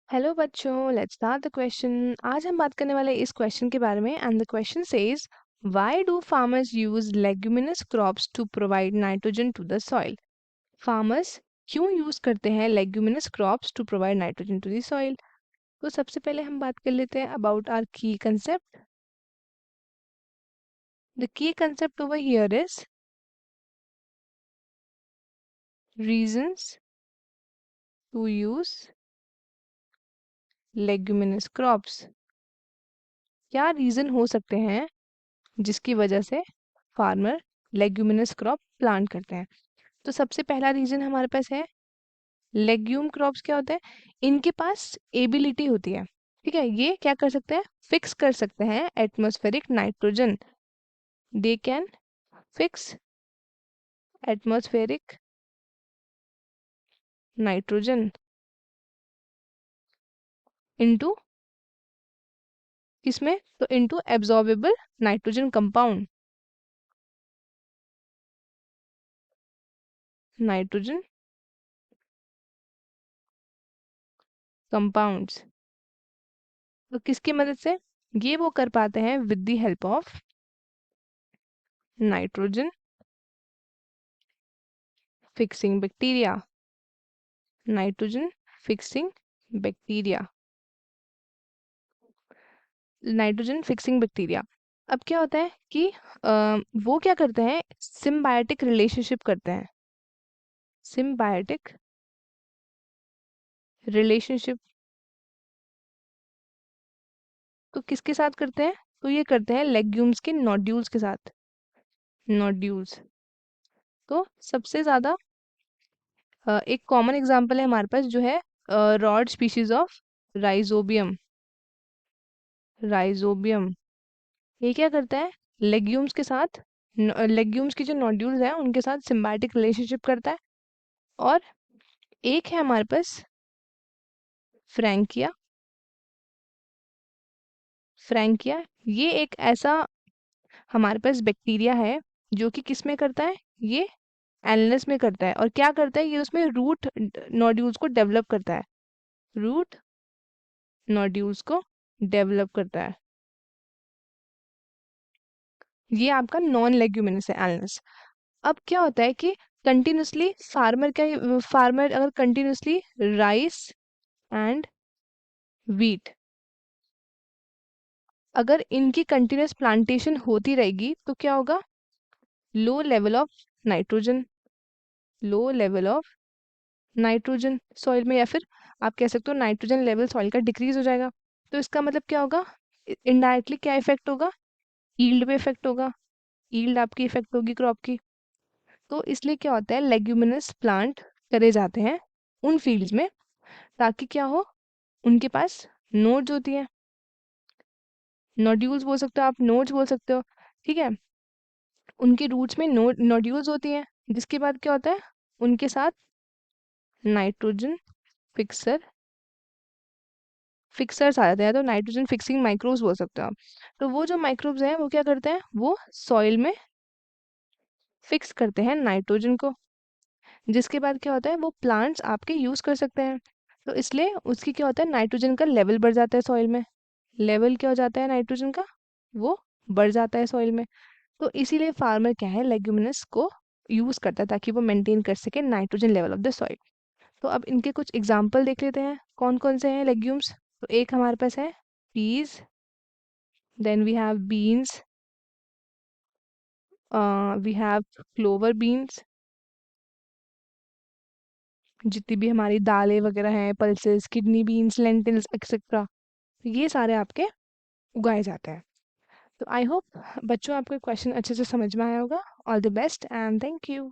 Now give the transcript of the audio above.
Hello बच्चों, let's start the question. आज हम बात करने वाले इस क्वेश्चन के बारे में and the question says why do farmers use leguminous crops to provide nitrogen to the soil. Farmers क्यों यूज करते हैं leguminous crops to provide nitrogen to the soil. तो सबसे पहले हम बात कर लेते हैं about our key concept. The key concept over here is reasons to use leguminous crops. क्या रीजन हो सकते हैं जिसकी वजह से फार्मर लेग्यूमिनस क्रॉप प्लांट करते हैं। तो सबसे पहला रीजन हमारे पास है लेग्यूम क्रॉप्स। क्या होते हैं? इनके पास एबिलिटी होती है, ठीक है, ये क्या कर सकते हैं? फिक्स कर सकते हैं atmospheric nitrogen. They can fix atmospheric nitrogen into किसमें? तो into absorbable nitrogen compound, nitrogen compounds. तो किसकी मदद से ये वो कर पाते हैं? With the help of nitrogen fixing bacteria, nitrogen fixing bacteria, nitrogen fixing bacteria. अब क्या होता है कि वो क्या करते हैं? सिम्बायोटिक रिलेशनशिप करते हैं। सिम्बायोटिक रिलेशनशिप तो किसके साथ करते हैं? तो ये करते हैं लेग्यूम्स के नोड्यूल्स के साथ। नोड्यूल्स तो सबसे ज्यादा एक कॉमन एग्जांपल है हमारे पास जो है rod species of rhizobium. Rhizobium ये क्या करता है? लेग्यूम्स के साथ, लेग्यूम्स की जो नोड्यूल्स हैं उनके साथ सिम्बायोटिक रिलेशनशिप करता है। और एक है हमारे पास फ्रैंकिया। फ्रैंकिया ये एक ऐसा हमारे पास बैक्टीरिया है जो कि किस में करता है? ये एल्नस में करता है। और क्या करता है? ये उसमें रूट नोड्यूल्स को डेवलप करता है। रूट नोड्यूल्स को डेवलप करता है। ये आपका नॉन लेग्यूमिनस है, एल्नस। अब क्या होता है कि कंटिन्यूसली फार्मर अगर कंटिन्यूसली राइस एंड वीट, अगर इनकी कंटिन्यूस प्लांटेशन होती रहेगी तो क्या होगा? Low level of nitrogen, low level of nitrogen soil में, या फिर आप कह सकते हो नाइट्रोजन लेवल सॉइल का डिक्रीज हो जाएगा। तो इसका मतलब क्या होगा? इनडायरेक्टली क्या इफेक्ट होगा? यील्ड पे इफेक्ट होगा। यील्ड आपकी इफेक्ट होगी क्रॉप की। तो इसलिए क्या होता है? लेग्यूमिनस प्लांट करे जाते हैं उन फील्ड्स में ताकि क्या हो? उनके पास नोड्स होती हैं, नोड्यूल्स बोल सकते हो आप, नोड्स बोल सकते हो, ठीक है। उनके रूट्स में नोड्यूल्स होती हैं, जिसके बाद क्या होता है? उनके साथ नाइट्रोजन फिक्सर फिक्सर्स आ जाते हैं, तो नाइट्रोजन फिक्सिंग माइक्रोब्स बोल सकते हो आप। तो वो जो माइक्रोब्स हैं वो क्या करते हैं? वो सॉइल में फिक्स करते हैं नाइट्रोजन को, जिसके बाद क्या होता है? वो प्लांट्स आपके यूज कर सकते हैं। तो इसलिए उसकी क्या होता है? नाइट्रोजन का लेवल बढ़ जाता है सॉइल में। लेवल क्या हो जाता है नाइट्रोजन का? वो बढ़ जाता है सॉइल में। तो इसीलिए फार्मर क्या है? लेग्यूमिनस को यूज करता है ताकि वो मेंटेन कर सके nitrogen level of the soil. तो अब इनके कुछ एग्जाम्पल देख लेते हैं कौन कौन से हैं लेग्यूम्स। तो एक हमारे पास है peas, then we have beans, we have clover beans, जितनी भी हमारी दालें वगैरह हैं, pulses, kidney beans, lentils etcetera, ये सारे आपके उगाए जाते हैं। तो आई होप बच्चों आपको क्वेश्चन अच्छे से समझ में आया होगा। All the best and thank you.